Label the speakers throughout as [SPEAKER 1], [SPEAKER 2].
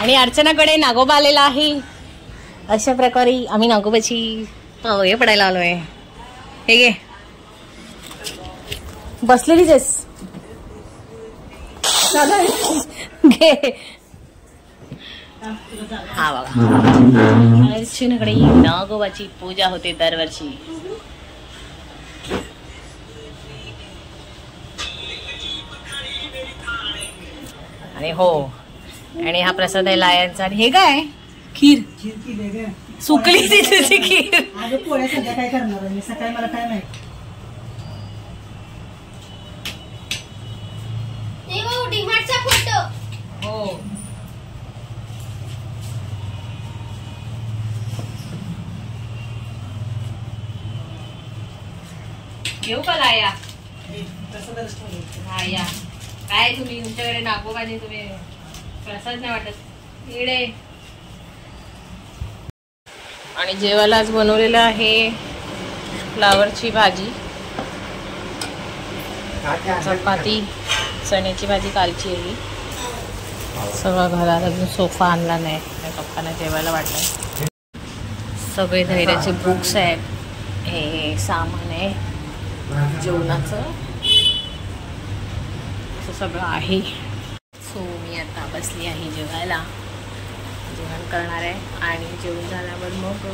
[SPEAKER 1] आणि अर्चनाकडे नागोबा आलेला आहे. अशा प्रकारे आम्ही नागोबाची हे पडायला आलोय. हे घे, बसलेलीच आहेस घे. हा बघा, अर्चनाकडे नागोबाची पूजा होते दरवर्षी. आणि हो, आणि हा प्रसाद आहे लायांचा. आणि हे काय खीर सुकली तिची खीर.
[SPEAKER 2] पोळ्या सध्या काय करणार मी सकाळी मला काय माहिती.
[SPEAKER 1] हो घेऊ का लाया? हा या. काय तुम्ही तुमच्याकडे नागोबाने तुम्ही प्रसाद नाही वाटत इकडे. आणि जेवायला आज बनवलेलं आहे फ्लावरची भाजी, चपाती, चण्याची भाजी कालची आहे. सगळं घरात, अजून सोफा आणला नाही, पप्पांना जेवायला वाटलं. सगळे धैर्याचे बुक्स आहेत, हे सामान आहे जेवणाचं, असं सगळं आहे. सो मी आता बसली आहे जेवायला, जेवण करणार आहे. आणि जेवण झाल्यावर मग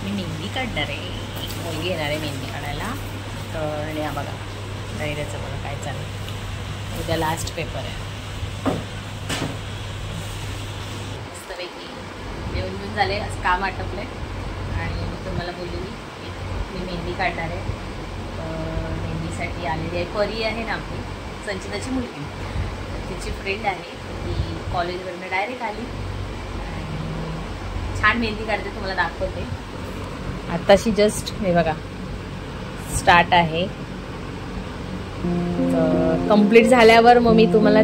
[SPEAKER 1] मी मेहंदी काढणार आहे. एक मुलगी येणार आहे मेहंदी काढायला. तर आणि हा बघा धैर्याचं बघा काय चालेल. उद्या लास्ट पेपर आहे. मस्तपैकी जेवण घेऊन झाले, असं काम आटपलं आहे. आणि मी तुम्हाला बोललेली मी मेहंदी काढणार आहे. मेहंदीसाठी आलेली आहे परी आहे ना आपली संचिताची मुलगी, तिची फ्रेंड आहे. ती कॉलेजवरनं डायरेक्ट आली आणि छान मेहंदी काढते, तुम्हाला दाखवते. आत्ताशी जस्ट हे बघा स्टार्ट आहे. कंप्लीट झाल्यावर मग मी तुम्हाला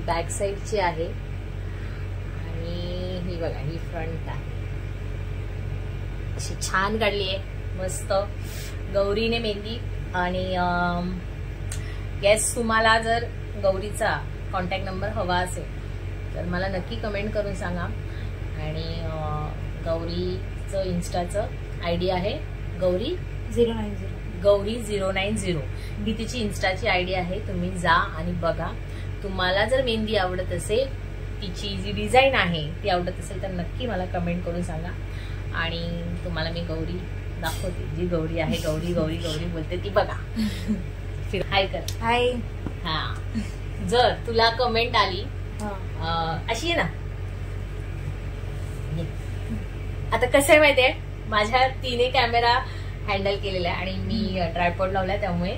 [SPEAKER 1] बॅक साईडची आहे. आणि ही बघा ही फ्रंट आहे, अशी छान काढली आहे मस्त गौरीने मेहंदी. आणि येस, तुम्हाला जर गौरीचा कॉन्टॅक्ट नंबर हवा असेल तर मला नक्की कमेंट करून सांगा. आणि गौरीचं इन्स्टाचं आयडी आहे गौरी 090 ही तिची इन्स्टाची आयडी आहे. तुम्ही जा आणि बघा. तुम्हाला जर मेहंदी आवडत असेल, तिची जी डिझाईन आहे ती आवडत असेल तर नक्की मला कमेंट करून सांगा. आणि तुम्हाला मी गौरी दाखवते, जी गौरी आहे. गौरी गौरी गौरी बोलते ती बघा. फिर हाय कर.
[SPEAKER 2] हाय.
[SPEAKER 1] हा, जर तुला कमेंट आली अशी आहे ना, आता कसं आहे माहितीये, माझ्या तिने कॅमेरा हँडल केलेला आहे आणि मी ट्रायपॉड लावलाय, त्यामुळे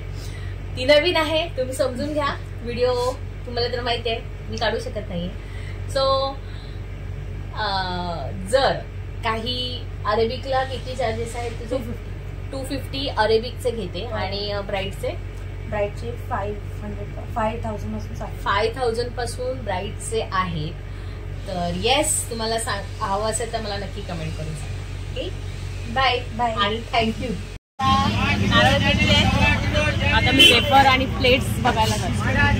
[SPEAKER 1] ती नवीन आहे. तुम्ही समजून घ्या. व्हिडिओ तुम्हाला तर माहिती आहे मी काढू शकत नाहीये. सो जर काही अरेबिकला किती चार्जेस आहेत तुझे? 250 अरेबिकचे घेते आणि ब्राईडचे
[SPEAKER 3] ब्राईडचे 5,000 पासून
[SPEAKER 1] 5,000 पासून ब्राईडचे आहेत. तर येस, तुम्हाला हवं असेल तर मला नक्की कमेंट करून सांगा. ओके, बाय
[SPEAKER 3] बाय
[SPEAKER 1] आणि थँक्यू. आता मी पेपर आणि प्लेट्स बघायला छोटा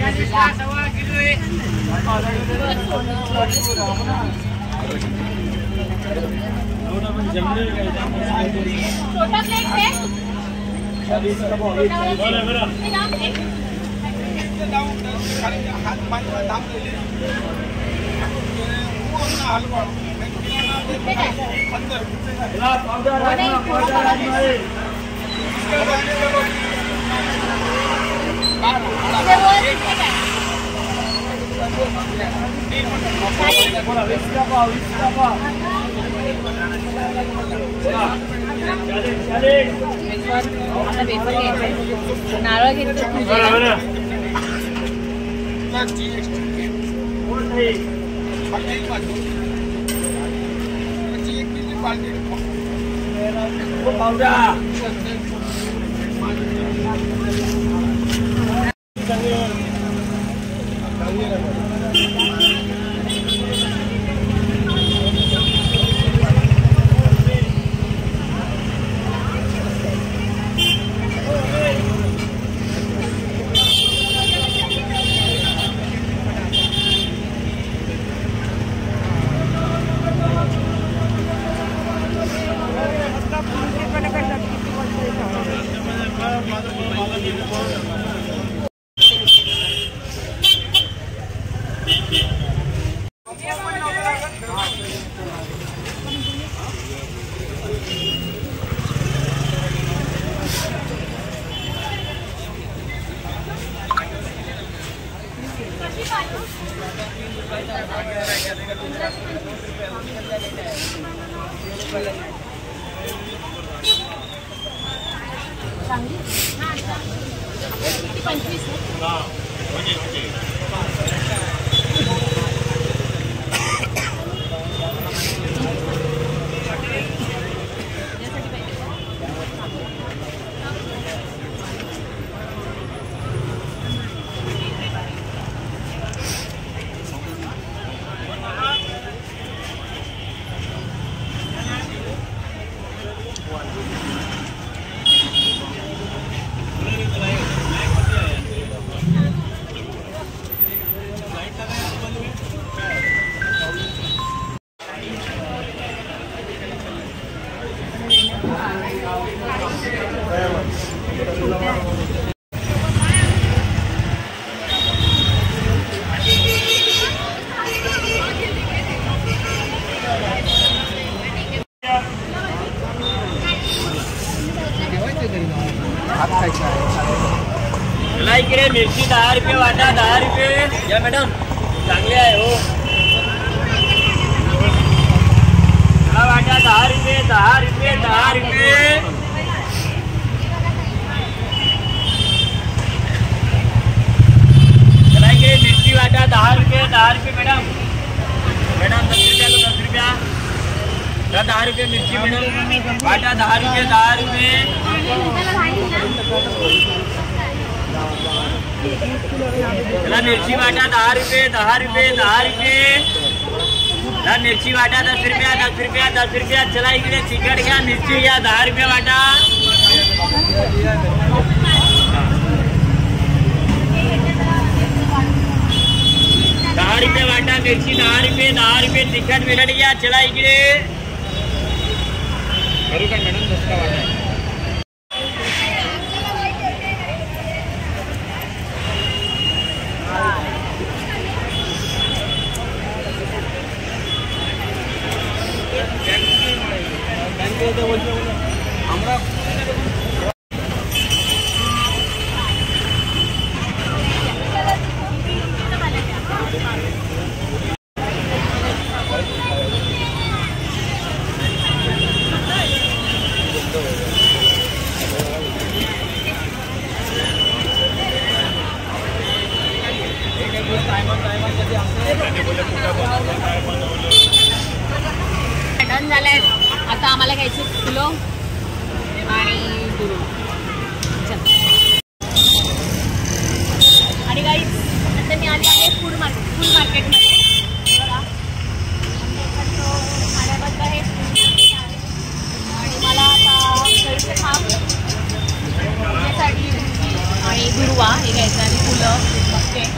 [SPEAKER 1] प्लेट है. आता पेपर घ्यायचं, नारळ घेतलं पूजेला.
[SPEAKER 4] इकडे मिरची 10 रुपये वाटा, 10 रुपये. या मॅडम, चांगले आहे हो. वाटा 10 रुपये, 10 रुपये, 10 रुपये. चला इकडे मिरची वाटा 10 रुपये, 10 रुपये मॅडम. मॅडम 10 रुपया 10 रुपये मिरची मॅडम. वाटा 10 रुपये, 10 रुपये. चला मिरची वाटा 10 रुपये, 10 रुपये, 10 रुपये. मिरची वाटा 10 रुपया, 10 रुपया, 10 रुपया. चला इकडे तिखट घ्या, मिरची घ्या 10 रुपये वाटा. 10 रुपये वाटा मिरची, 10 रुपये, 10 रुपये तिखट मिरट घ्या. चला इकडे करू का मॅडम, 10 का वाटा. আমরা
[SPEAKER 1] डन झालंय. आता आम्हाला घ्यायचे फुलं आणि गुरु. चल ब्लॉग बघते.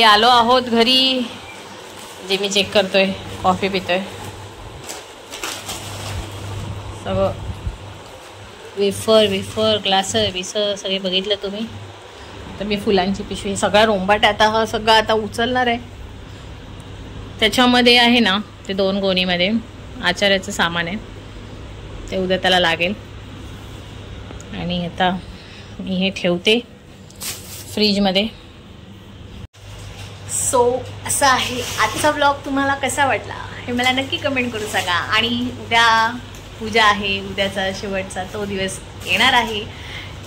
[SPEAKER 1] आलो आहोत घरी. जे मी चेक करतोय, कॉफी पितोय, सगळं वेफर ग्लासर विसर सगळे बघितलं तुम्ही. तर मी फुलांची पिशवी सगळा रोंबाट आता हा सगळा आता उचलणार आहे. त्याच्यामध्ये आहे ना ते 2 गोणीमध्ये आचार्याचं सामान आहे, ते उद्या त्याला लागेल. आणि आता मी हे ठेवते फ्रीजमध्ये. सो असं आहे आजचा ब्लॉग. तुम्हाला कसा वाटला हे मला नक्की कमेंट करून सांगा. आणि उद्या पूजा आहे, उद्याचा शेवटचा तो दिवस येणार आहे.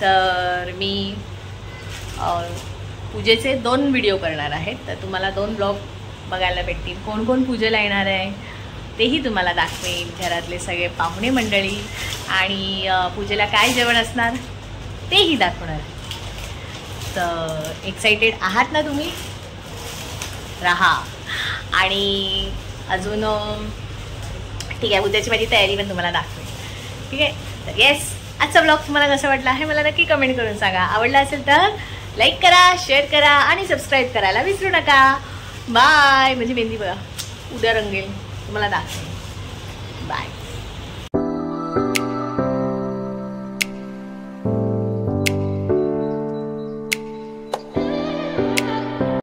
[SPEAKER 1] तर मी पूजेचे 2 व्हिडिओ करणार आहेत. तर तुम्हाला 2 ब्लॉग बघायला भेटतील. कोण कोण पूजेला येणार आहे तेही तुम्हाला दाखवेन, घरातले सगळे पाहुणे मंडळी, आणि पूजेला काय जेवण असणार तेही दाखवणार. तर एक्साइटेड आहात ना तुम्ही? राहा. आणि अजून ठीक आहे, उद्याची माझी तयारी पण तुम्हाला दाखवेन. ठीक आहे. तर येस, आजचा ब्लॉग तुम्हाला कसा वाटला हे मला नक्की कमेंट करून सांगा. आवडला असेल तर लाईक करा, शेअर करा आणि सबस्क्राईब करायला विसरू नका. बाय. म्हणजे मेहंदी बघा उद्या रंगेल, तुम्हाला दाखवेन. बाय.